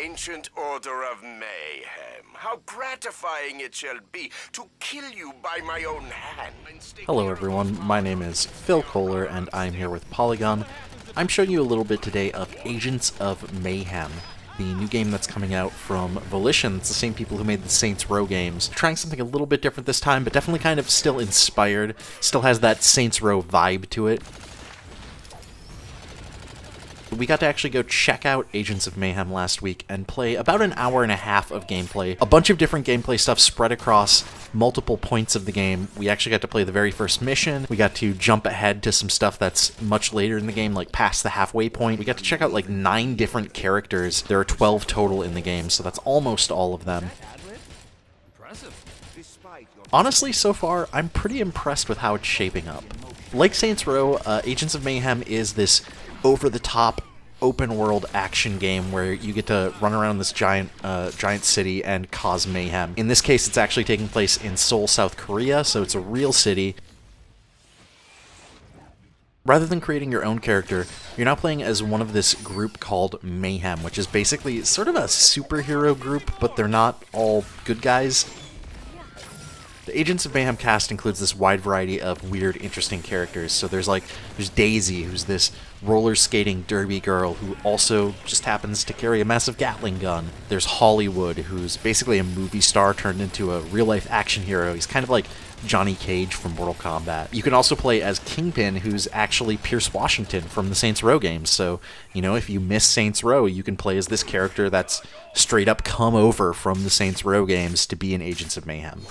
ancient order of mayhem. How gratifying it shall be to kill you by my own hand. Hello everyone, my name is Phil Kohler and I'm here with Polygon. I'm showing you a little bit today of Agents of Mayhem, the new game that's coming out from Volition. It's the same people who made the Saints Row games. Trying something a little bit different this time, but definitely kind of still inspired. Still has that Saints Row vibe to it. We got to actually go check out Agents of Mayhem last week and play about an hour and a half of gameplay. A bunch of different gameplay stuff spread across multiple points of the game. We actually got to play the very first mission. We got to jump ahead to some stuff that's much later in the game, like past the halfway point. We got to check out like 9 different characters. There are 12 total in the game, so that's almost all of them. Honestly, so far, I'm pretty impressed with how it's shaping up. Like Saints Row, Agents of Mayhem is this over-the-top, open-world action game where you get to run around this giant city and cause mayhem. In this case, it's actually taking place in Seoul, South Korea, so it's a real city. Rather than creating your own character, you're now playing as one of this group called Mayhem, which is basically sort of a superhero group, but they're not all good guys. The Agents of Mayhem cast includes this wide variety of weird, interesting characters. So there's Daisy, who's this roller skating derby girl who also just happens to carry a massive Gatling gun. There's Hollywood, who's basically a movie star turned into a real-life action hero. He's kind of like Johnny Cage from Mortal Kombat. You can also play as Kingpin, who's actually Pierce Washington from the Saints Row games. So, you know, if you miss Saints Row, you can play as this character that's straight up come over from the Saints Row games to be in Agents of Mayhem.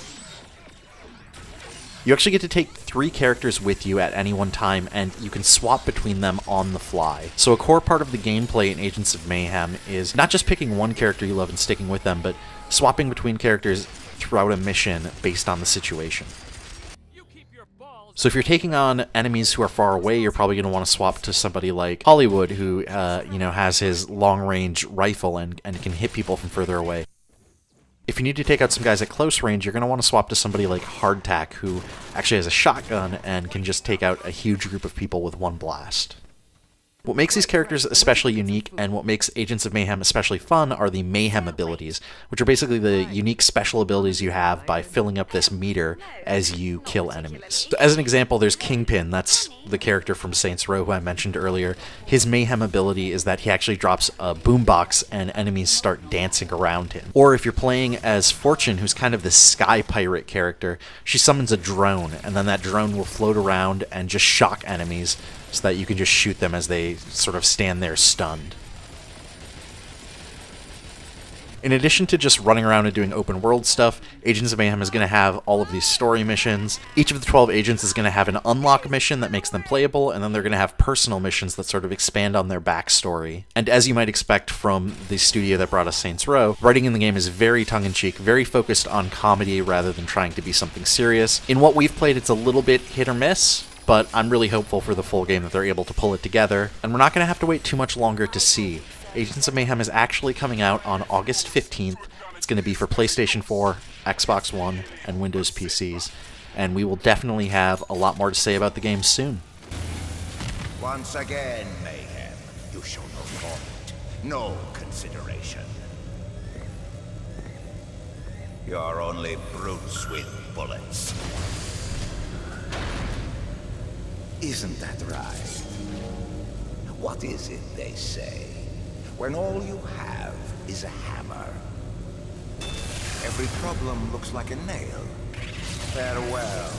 You actually get to take 3 characters with you at any one time, and you can swap between them on the fly. So a core part of the gameplay in Agents of Mayhem is not just picking one character you love and sticking with them, but swapping between characters throughout a mission based on the situation. So if you're taking on enemies who are far away, you're probably going to want to swap to somebody like Hollywood, who has his long-range rifle and can hit people from further away. If you need to take out some guys at close range, you're going to want to swap to somebody like Hardtack, who actually has a shotgun and can just take out a huge group of people with one blast. What makes these characters especially unique, and what makes Agents of Mayhem especially fun, are the Mayhem abilities, which are basically the unique special abilities you have by filling up this meter as you kill enemies. So as an example, there's Kingpin, that's the character from Saints Row who I mentioned earlier. His Mayhem ability is that he actually drops a boombox and enemies start dancing around him. Or if you're playing as Fortune, who's kind of the sky pirate character, she summons a drone, and then that drone will float around and just shock enemies, so that you can just shoot them as they sort of stand there stunned. In addition to just running around and doing open world stuff, Agents of Mayhem is going to have all of these story missions. Each of the 12 agents is going to have an unlock mission that makes them playable, and then they're going to have personal missions that sort of expand on their backstory. And as you might expect from the studio that brought us Saints Row, writing in the game is very tongue-in-cheek, very focused on comedy rather than trying to be something serious. In what we've played, it's a little bit hit or miss, but I'm really hopeful for the full game that they're able to pull it together, and we're not going to have to wait too much longer to see. Agents of Mayhem is actually coming out on August 15th. It's going to be for PlayStation 4, Xbox One, and Windows PCs, and we will definitely have a lot more to say about the game soon. Once again, Mayhem, you show no thought, no consideration. You're only brutes with bullets. Isn't that right? What is it they say? When all you have is a hammer. Every problem looks like a nail. Farewell.